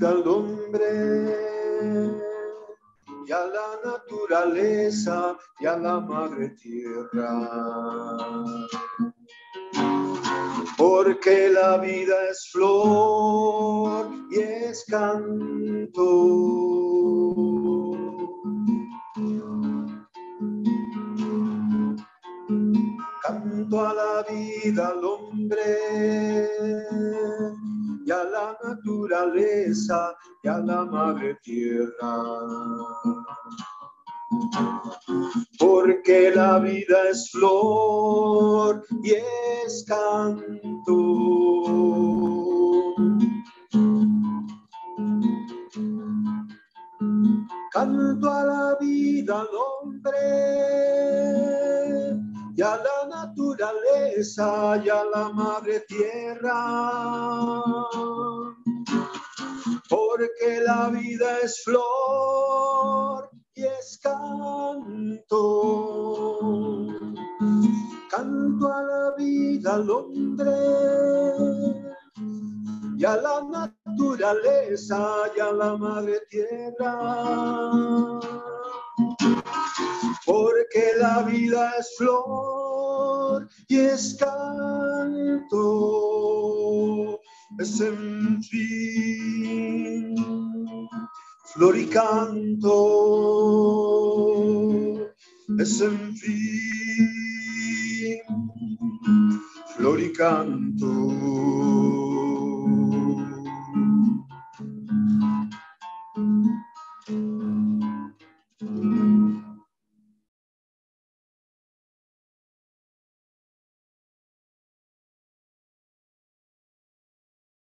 vida al hombre y a la naturaleza y a la madre tierra. Porque la vida es flor y es canto. Canto a la vida al hombre y a la naturaleza y a la madre tierra. Porque la vida es flor y es canto. Canto a la vida al hombre y a la naturaleza y a la madre tierra. Porque la vida es flor y es canto. Canto a la vida al hombre y a la naturaleza y a la madre tierra. Porque la vida es flor y es canto. Es en fin flor y canto. Es en fin flor y canto.